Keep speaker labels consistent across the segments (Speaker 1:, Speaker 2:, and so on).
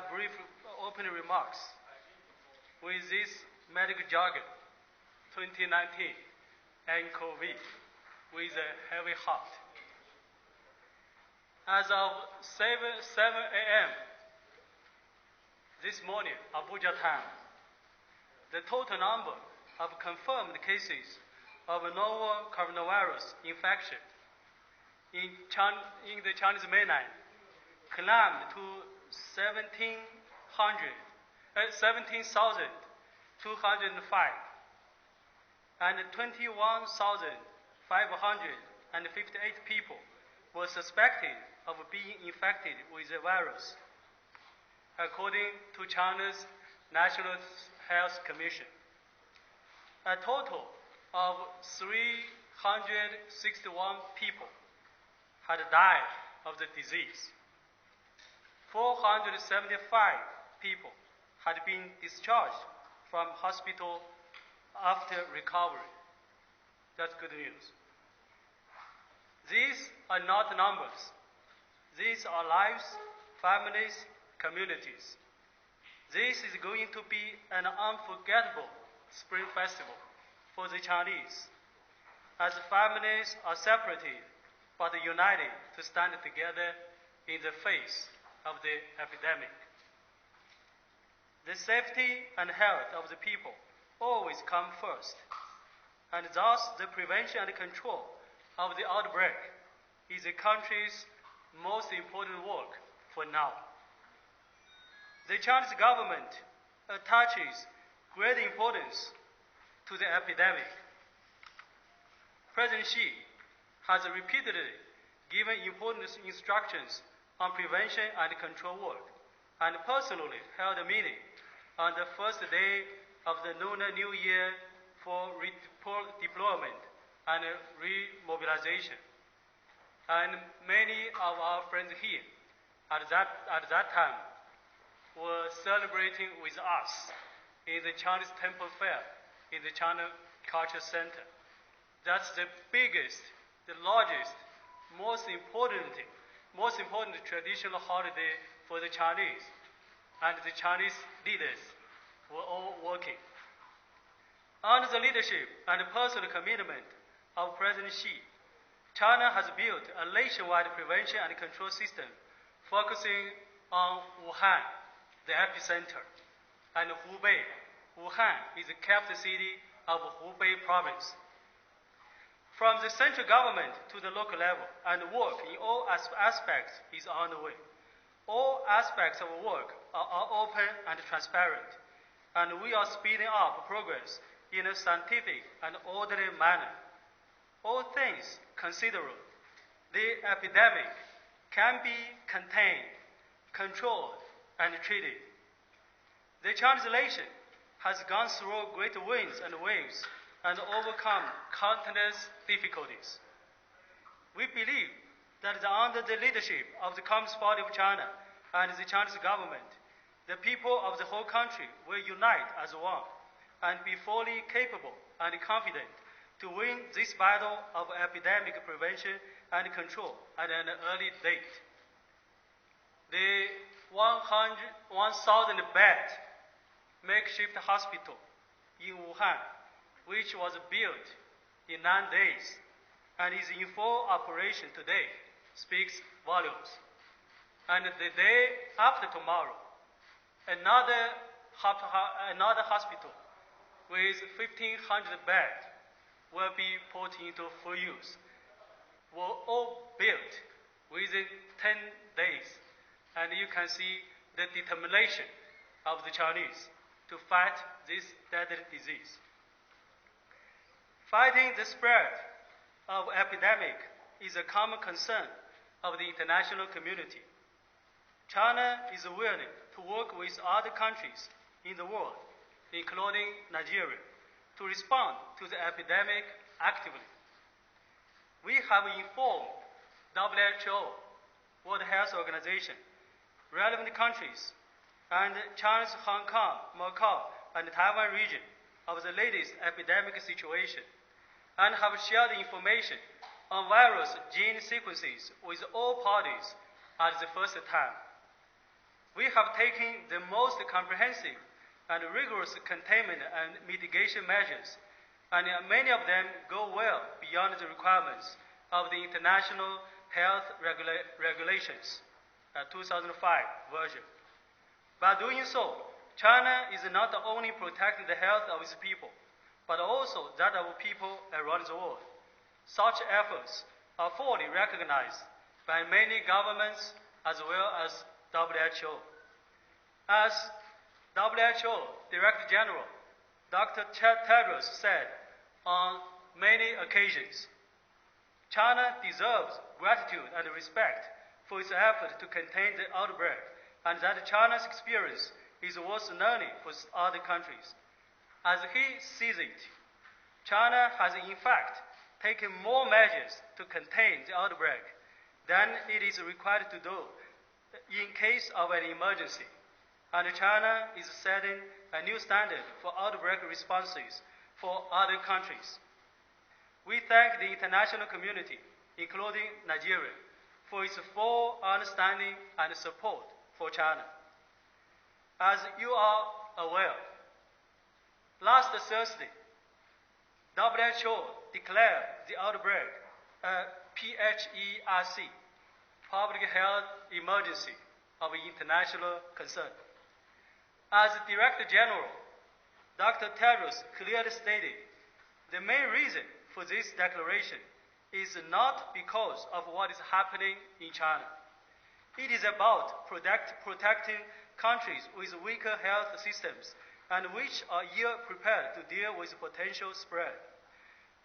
Speaker 1: brief opening remarks with this medical jargon, 2019 and COVID, with a heavy heart. As of 7 a.m. this morning, Abuja time, the total number of confirmed cases of novel coronavirus infection in the Chinese mainland climbed to 17,205, and 21,558 people were suspected of being infected with the virus, according to China's National Health Commission. A total of 361 people had died of the disease. 475 people had been discharged from hospital after recovery. That's good news. These are not numbers. These are lives, families, communities. This is going to be an unforgettable Spring Festival for the Chinese, as families are separated but united to stand together in the face of the epidemic. The safety and health of the people always come first, and thus the prevention and control of the outbreak is the country's most important work for now. The Chinese government attaches great importance to the epidemic. President Xi has repeatedly given important instructions on prevention and control work, and personally held a meeting on the first day of the Lunar New Year for redeployment and remobilization. And many of our friends here at that time were celebrating with us in the Chinese Temple Fair in the China Culture Center. That's the biggest, the largest, most important traditional holiday for the Chinese, and the Chinese leaders were all working. Under the leadership and personal commitment of President Xi, China has built a nationwide prevention and control system focusing on Wuhan, the epicenter, and Hubei. Wuhan is the capital city of Hubei province. From the central government to the local level, and work in all aspects is on the way. All aspects of work are open and transparent, and we are speeding up progress in a scientific and orderly manner. All things considered, the epidemic can be contained, controlled, and treated. The Chinese nation has gone through great winds and waves and overcome countless difficulties. We believe that under the leadership of the Communist Party of China and the Chinese government, the people of the whole country will unite as one and be fully capable and confident to win this battle of epidemic prevention and control at an early date. The 1,000-bed makeshift hospital in Wuhan, which was built in 9 days and is in full operation today, speaks volumes. And the day after tomorrow, another hospital with 1,500 beds will be put into full use. Were all built within 10 days, and you can see the determination of the Chinese to fight this deadly disease. Fighting the spread of epidemic is a common concern of the international community. China is willing to work with other countries in the world, including Nigeria, to respond to the epidemic actively. We have informed WHO, World Health Organization, relevant countries, and China's Hong Kong, Macau, and Taiwan region of the latest epidemic situation, and have shared information on virus gene sequences with all parties at the first time. We have taken the most comprehensive and rigorous containment and mitigation measures, and many of them go well beyond the requirements of the International Health Regulations, 2005 version. By doing so, China is not only protecting the health of its people, but also that of people around the world. Such efforts are fully recognized by many governments as well as WHO. As WHO Director General Dr. Tedros said on many occasions, China deserves gratitude and respect for its effort to contain the outbreak, and that China's experience is worth learning for other countries. As he sees it, China has in fact taken more measures to contain the outbreak than it is required to do in case of an emergency, and China is setting a new standard for outbreak responses for other countries. We thank the international community, including Nigeria, for its full understanding and support for China. As you are aware, last Thursday, WHO declared the outbreak a PHERC, public health emergency of international concern. As Director General, Dr. Tedros clearly stated the main reason for this declaration is not because of what is happening in China. It is about protecting countries with weaker health systems and which are ill-prepared to deal with potential spread.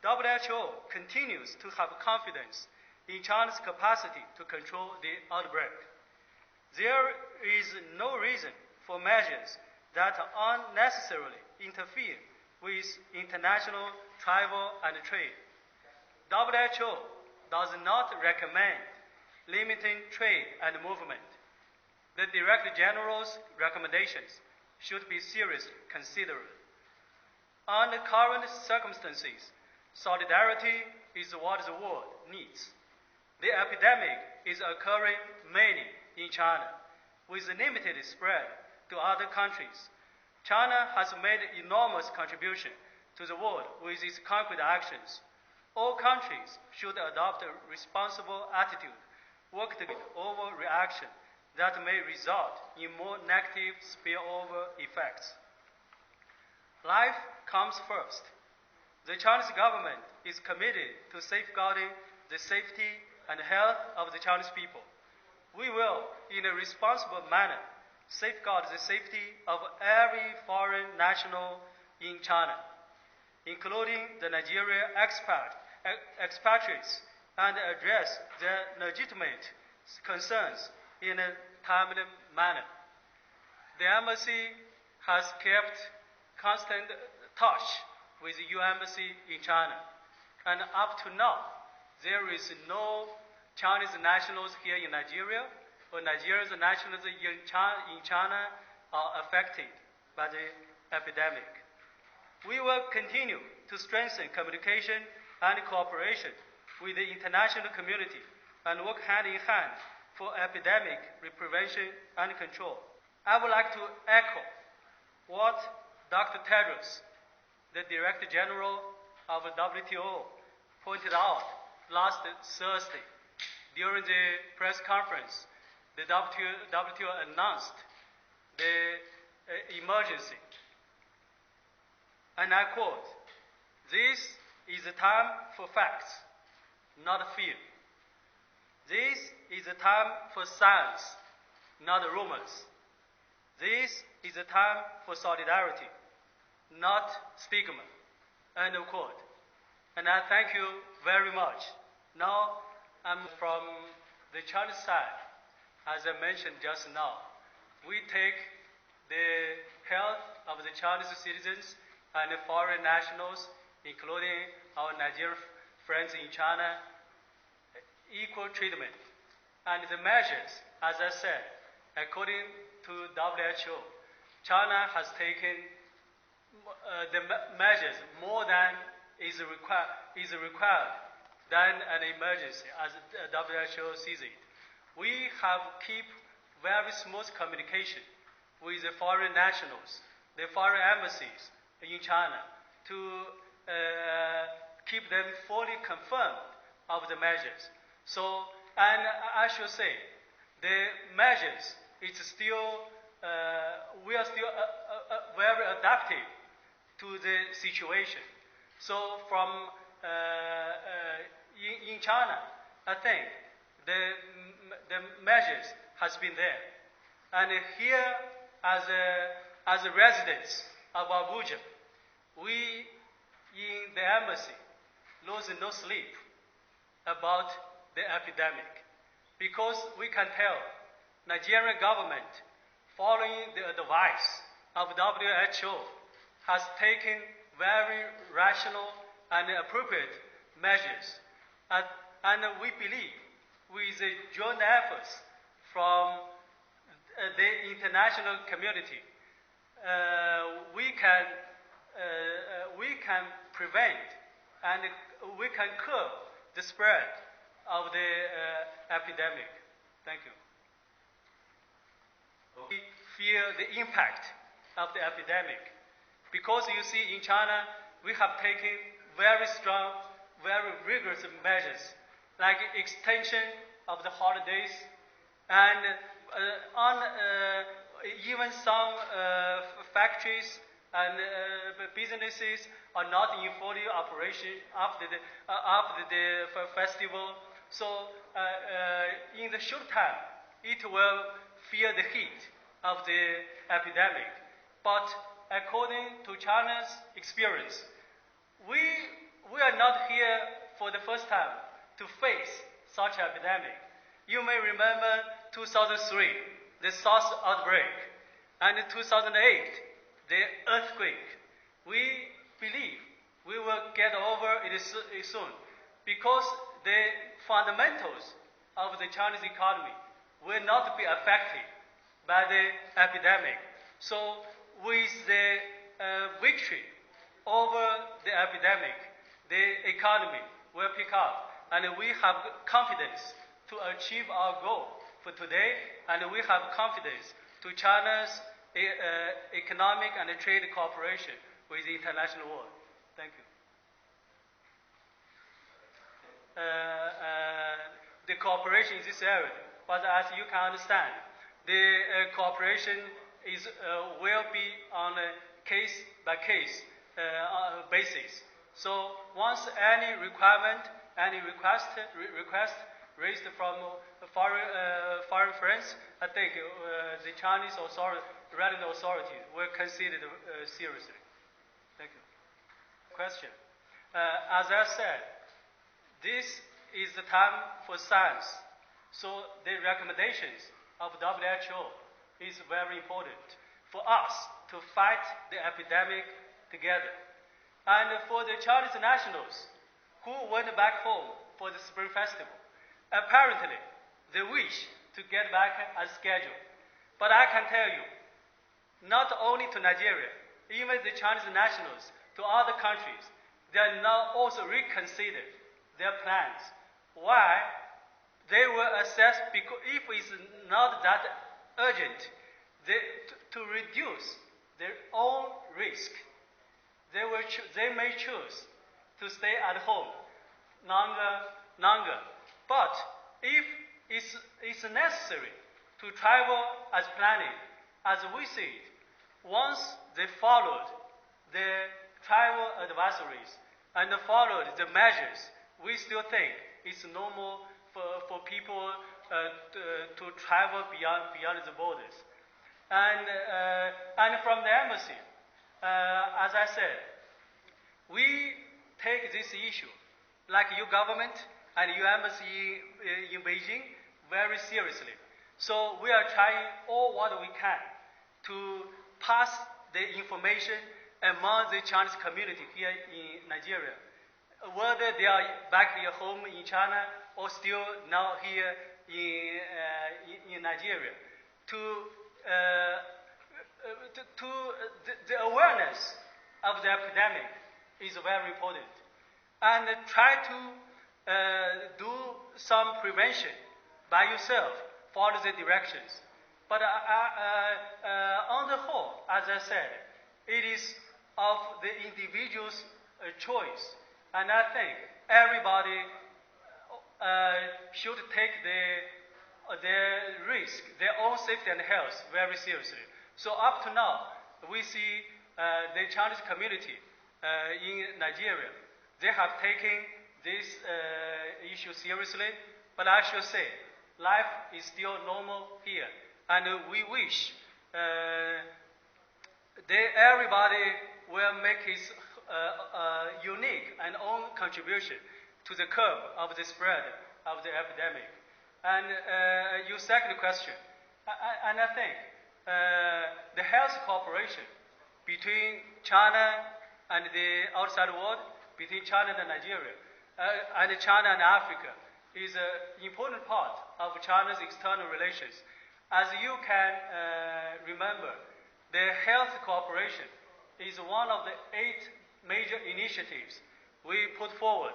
Speaker 1: WHO continues to have confidence in China's capacity to control the outbreak. There is no reason for measures that unnecessarily interfere with international travel and trade. WHO does not recommend limiting trade and movement. The Director General's recommendations should be seriously considered. Under current circumstances, solidarity is what the world needs. The epidemic is occurring mainly in China, with limited spread to other countries. China has made enormous contribution to the world with its concrete actions. All countries should adopt a responsible attitude, work together over reaction that may result in more negative spillover effects. Life comes first. The Chinese government is committed to safeguarding the safety and health of the Chinese people. We will, in a responsible manner, safeguard the safety of every foreign national in China, including the Nigerian expatriates, and address their legitimate concerns in a timely manner. The embassy has kept constant touch with the UN Embassy in China, and up to now, there is no Chinese nationals here in Nigeria or Nigerian nationals in China are affected by the epidemic. We will continue to strengthen communication and cooperation with the international community and work hand in hand for epidemic prevention and control. I would like to echo what Dr. Tedros, the Director General of WTO, pointed out last Thursday during the press conference. The WTO announced the emergency. And I quote, "This is a time for facts, not fear. This is a time for science, not rumors. This is a time for solidarity, not stigma." End of quote. And I thank you very much. Now, I'm from the Chinese side. As I mentioned just now, we take the health of the Chinese citizens and the foreign nationals, including our Nigerian friends in China, equal treatment. And the measures, as I said, according to WHO, China has taken the measures more than is required than an emergency, as WHO sees it. We have keep very smooth communication with the foreign nationals, the foreign embassies in China, to keep them fully confirmed of the measures. So, and I should say, the measures is still, we are still very adaptive to the situation. So from in China, I think the measures has been there. And here, as a residents of Abuja, we in the embassy lose no sleep about the epidemic, because we can tell Nigerian government, following the advice of WHO, has taken very rational and appropriate measures. And we believe with the joint efforts from the international community, we can prevent and we can curb the spread of the epidemic. Thank you. We feel the impact of the epidemic because you see in China we have taken very strong, very rigorous measures like extension of the holidays and even some factories and businesses are not in full operation after the festival. So in the short time, it will feel the heat of the epidemic. But according to China's experience, we are not here for the first time to face such epidemic. You may remember 2003, the SARS outbreak, and 2008, the earthquake. We believe we will get over it soon because the fundamentals of the Chinese economy will not be affected by the epidemic. So with the victory over the epidemic, the economy will pick up, and we have confidence to achieve our goal for today, and we have confidence to China's economic and trade cooperation with the international world. Thank you. The cooperation in this area, but as you can understand, the cooperation will be on a case-by-case basis. So once any requirement, any request raised from foreign friends, I think the Chinese relevant authority will consider it seriously. Thank you. Question. As I said, this is the time for science. So the recommendations of WHO is very important for us to fight the epidemic together. And for the Chinese nationals who went back home for the Spring Festival, apparently they wish to get back as scheduled. But I can tell you, not only to Nigeria, even the Chinese nationals to other countries, they are now also reconsider their plans. Why? They will assess, because if it's not that urgent, to reduce their own risk, they may choose to stay at home longer. But if it's necessary to travel as planned, as we see it, once they followed the travel advisories and followed the measures, we still think it's normal for people to travel beyond the borders. And from the embassy, as I said, we take this issue, like your government and your embassy in Beijing, very seriously. So we are trying all what we can to pass the information among the Chinese community here in Nigeria, whether they are back at home in China or still now here in Nigeria, the awareness of the epidemic is very important, and try to do some prevention by yourself, follow the directions. But on the whole, as I said, it is of the individual's choice. And I think everybody should take their risk, their own safety and health very seriously. So up to now, we see the Chinese community in Nigeria, they have taken this issue seriously, but I should say, life is still normal here. And we wish everybody will make his unique and own contribution to the curb of the spread of the epidemic. And your second question, and I think the health cooperation between China and the outside world, between China and Nigeria, and China and Africa, is an important part of China's external relations. As you can remember, the health cooperation is one of the 8 major initiatives we put forward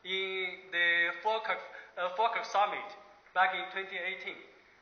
Speaker 1: in the FOCAC summit back in 2018.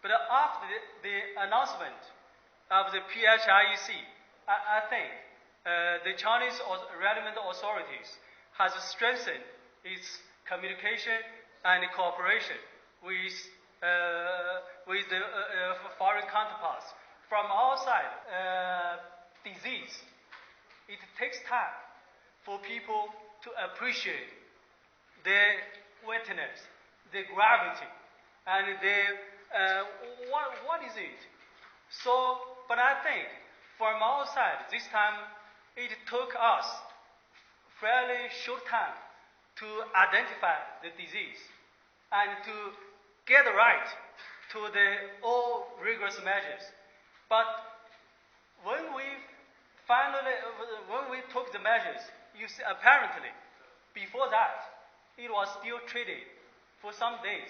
Speaker 1: But after the announcement of the PHIEC, I think the Chinese relevant authorities has strengthened its communication and cooperation with the foreign counterparts. From our side, disease, it takes time for people to appreciate the witness, the gravity, and what is it? So, but I think from our side, this time it took us fairly short time to identify the disease and to get right to the all rigorous measures. But when we took the measures, you see, apparently, before that, it was still treated for some days.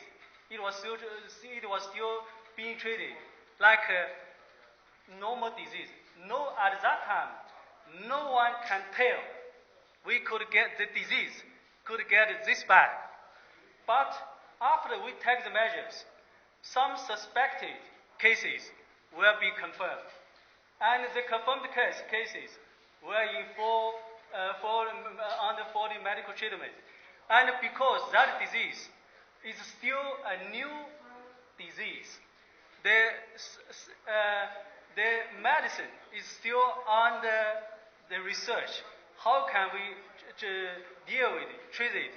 Speaker 1: It was still being treated like a normal disease. No, at that time, no one can tell we could get the disease, could get this bad. But after we take the measures, some suspected cases will be confirmed. And the confirmed cases were in under 40 medical treatment. And because that disease is still a new disease, the medicine is still under the research. How can we deal with it, treat it?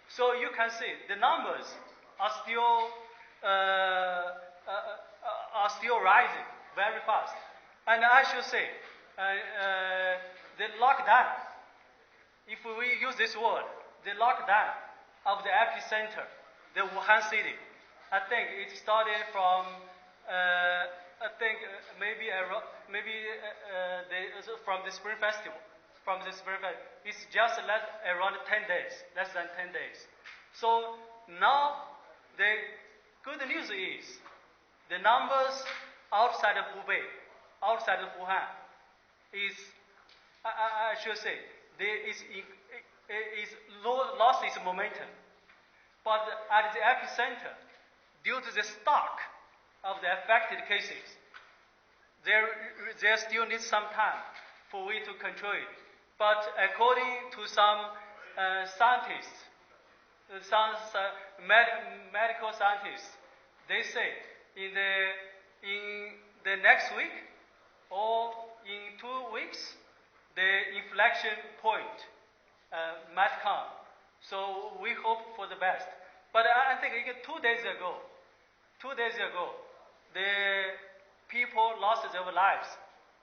Speaker 1: So you can see the numbers are still rising very fast. And I should say, the lockdown, if we use this word, the lockdown of the epicenter, the Wuhan city, I think it started from, from the Spring Festival. It's just around 10 days, less than 10 days. So now the good news is the numbers outside of Hubei, outside of Wuhan, is, I should say, lost its momentum. But at the epicenter, due to the stock of the affected cases, there still needs some time for we to control it. But according to some scientists, medical scientists, they say in the next week or in 2 weeks, the inflection point might come. So we hope for the best. But I think 2 days ago, the people lost their lives.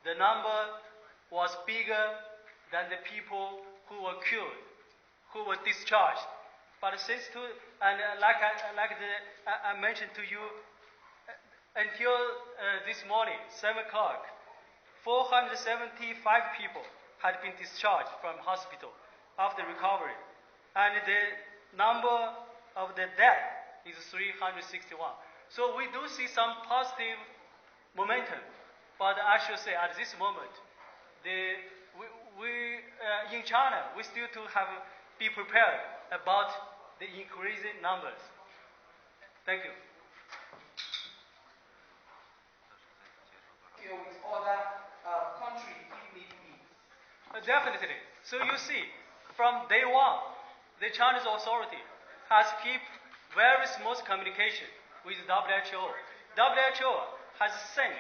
Speaker 1: The number was bigger than the people who were cured, who were discharged. But since I mentioned to you, until this morning, 7 o'clock, 475 people had been discharged from hospital after recovery. And the number of the death is 361. So we do see some positive momentum. But I should say at this moment, in China, we still to be prepared about the increasing numbers. Thank you. definitely. So you see, from day one, the Chinese authority has kept very smooth communication with WHO. WHO has sent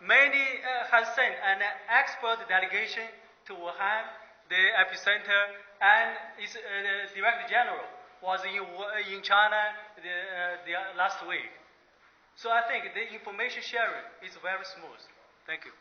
Speaker 1: an expert delegation to Wuhan, the epicenter, and its Director General was in China the last week. So I think the information sharing is very smooth. Thank you.